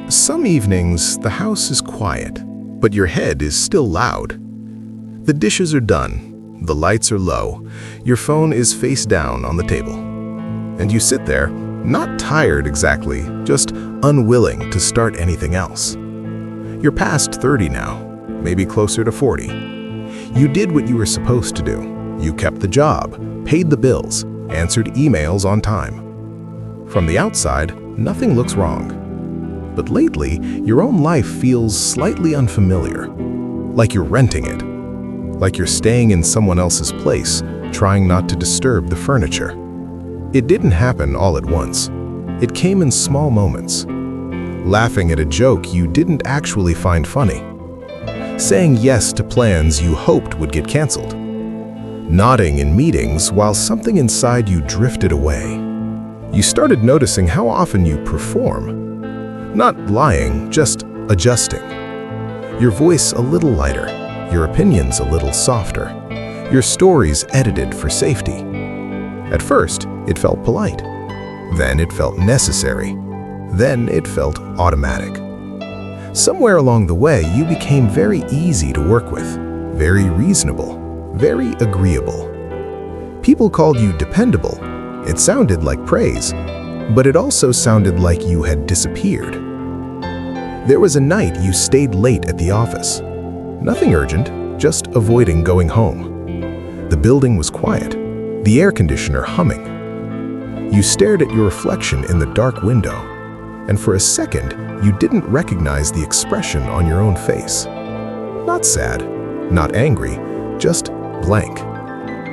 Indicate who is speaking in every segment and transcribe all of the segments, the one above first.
Speaker 1: Some evenings, the house is quiet, but your head is still loud. The dishes are done, the lights are low, your phone is face down on the table. And you sit there, not tired exactly, just unwilling to start anything else. You're past 30 now, maybe closer to 40. You did what you were supposed to do. You kept the job, paid the bills, answered emails on time. From the outside, nothing looks wrong. But lately, your own life feels slightly unfamiliar, like you're renting it, like you're staying in someone else's place, trying not to disturb the furniture. It didn't happen all at once. It came in small moments. Laughing at a joke you didn't actually find funny. Saying yes to plans you hoped would get canceled. Nodding in meetings while something inside you drifted away. You started noticing how often you perform. Not lying, just adjusting. Your voice a little lighter, your opinions a little softer, your stories edited for safety. At first, it felt polite. Then it felt necessary. Then it felt automatic. Somewhere along the way, you became very easy to work with, very reasonable, very agreeable. People called you dependable. It sounded like praise, but it also sounded like you had disappeared. There was a night you stayed late at the office. Nothing urgent, just avoiding going home. The building was quiet, the air conditioner humming. You stared at your reflection in the dark window, and for a second, you didn't recognize the expression on your own face. Not sad, not angry, just blank,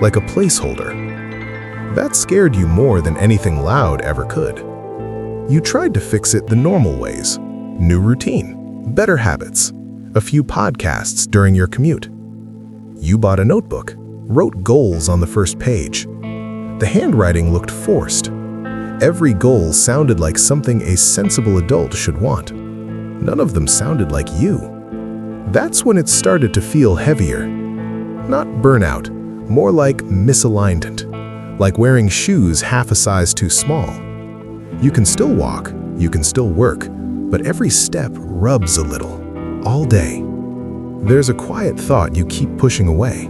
Speaker 1: like a placeholder. That scared you more than anything loud ever could. You tried to fix it the normal ways. New routine, better habits, a few podcasts during your commute. You bought a notebook, wrote goals on the first page. The handwriting looked forced. Every goal sounded like something a sensible adult should want. None of them sounded like you. That's when it started to feel heavier. Not burnout, more like misalignment, like wearing shoes half a size too small. You can still walk, you can still work, but every step rubs a little, all day. There's a quiet thought you keep pushing away.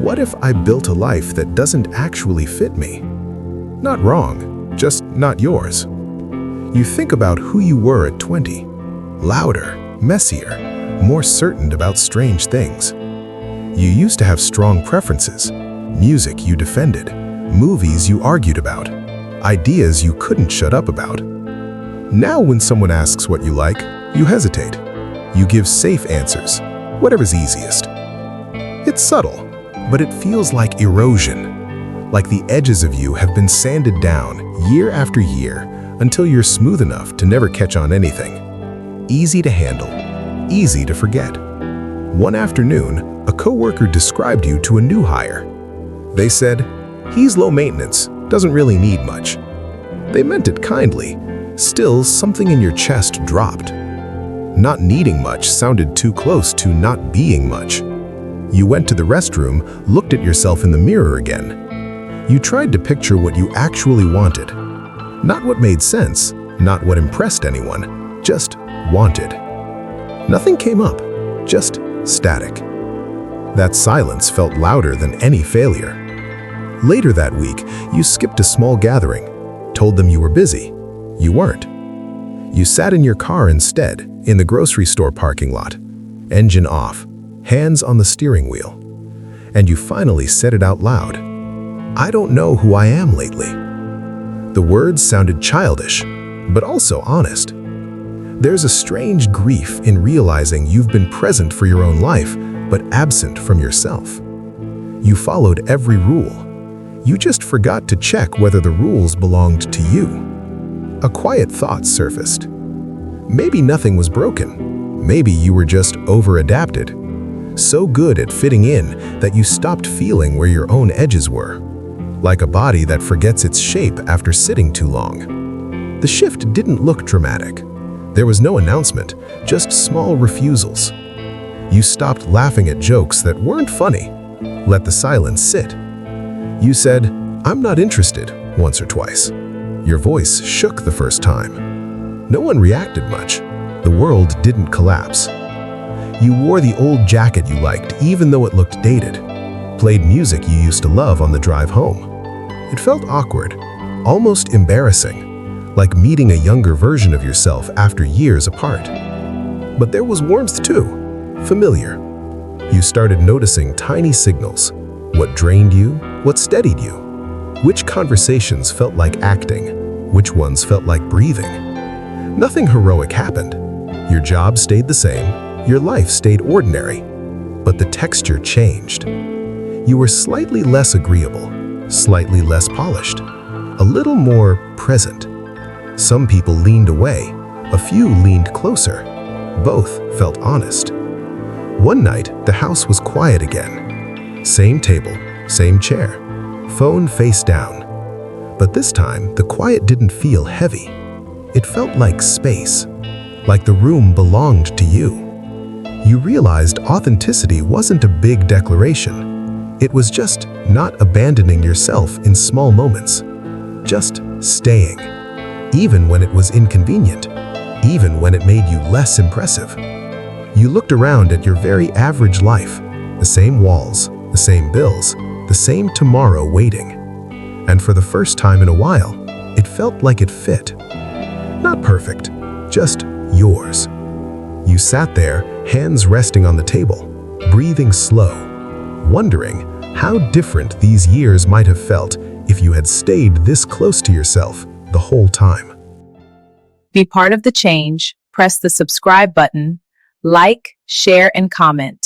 Speaker 1: What if I built a life that doesn't actually fit me? Not wrong, just not yours. You think about who you were at 20. Louder, messier, more certain about strange things. You used to have strong preferences, music you defended, movies you argued about, ideas you couldn't shut up about. Now when someone asks what you like, you hesitate. You give safe answers, whatever's easiest. It's subtle, but it feels like erosion, like the edges of you have been sanded down year after year until you're smooth enough to never catch on anything. Easy to handle, easy to forget. One afternoon, a coworker described you to a new hire. They said, "He's low maintenance, doesn't really need much." They meant it kindly. Still, something in your chest dropped. Not needing much sounded too close to not being much. You went to the restroom, looked at yourself in the mirror again. You tried to picture what you actually wanted. Not what made sense, not what impressed anyone, just wanted. Nothing came up, just static. That silence felt louder than any failure. Later that week, you skipped a small gathering, told them you were busy. You weren't. You sat in your car instead, in the grocery store parking lot, engine off, hands on the steering wheel. And you finally said it out loud. "I don't know who I am lately." The words sounded childish, but also honest. There's a strange grief in realizing you've been present for your own life, but absent from yourself. You followed every rule. You just forgot to check whether the rules belonged to you. A quiet thought surfaced. Maybe nothing was broken. Maybe you were just over-adapted. So good at fitting in that you stopped feeling where your own edges were. Like a body that forgets its shape after sitting too long. The shift didn't look dramatic. There was no announcement, just small refusals. You stopped laughing at jokes that weren't funny. Let the silence sit. You said, "I'm not interested," once or twice. Your voice shook the first time. No one reacted much. The world didn't collapse. You wore the old jacket you liked, even though it looked dated. Played music you used to love on the drive home. It felt awkward, almost embarrassing, like meeting a younger version of yourself after years apart. But there was warmth too, familiar. You started noticing tiny signals, what drained you, what steadied you, which conversations felt like acting, which ones felt like breathing. Nothing heroic happened. Your job stayed the same, your life stayed ordinary, but the texture changed. You were slightly less agreeable, slightly less polished, a little more present. Some people leaned away, a few leaned closer. Both felt honest. One night, the house was quiet again. Same table, same chair, phone face down. But this time, the quiet didn't feel heavy. It felt like space, like the room belonged to you. You realized authenticity wasn't a big declaration. It was just not abandoning yourself in small moments, just staying, even when it was inconvenient, even when it made you less impressive. You looked around at your very average life, the same walls, the same bills, the same tomorrow waiting. And for the first time in a while, it felt like it fit. Not perfect, just yours. You sat there, hands resting on the table, breathing slow, wondering how different these years might have felt if you had stayed this close to yourself the whole time.
Speaker 2: Be part of the change. Press the subscribe button, like, share, and comment.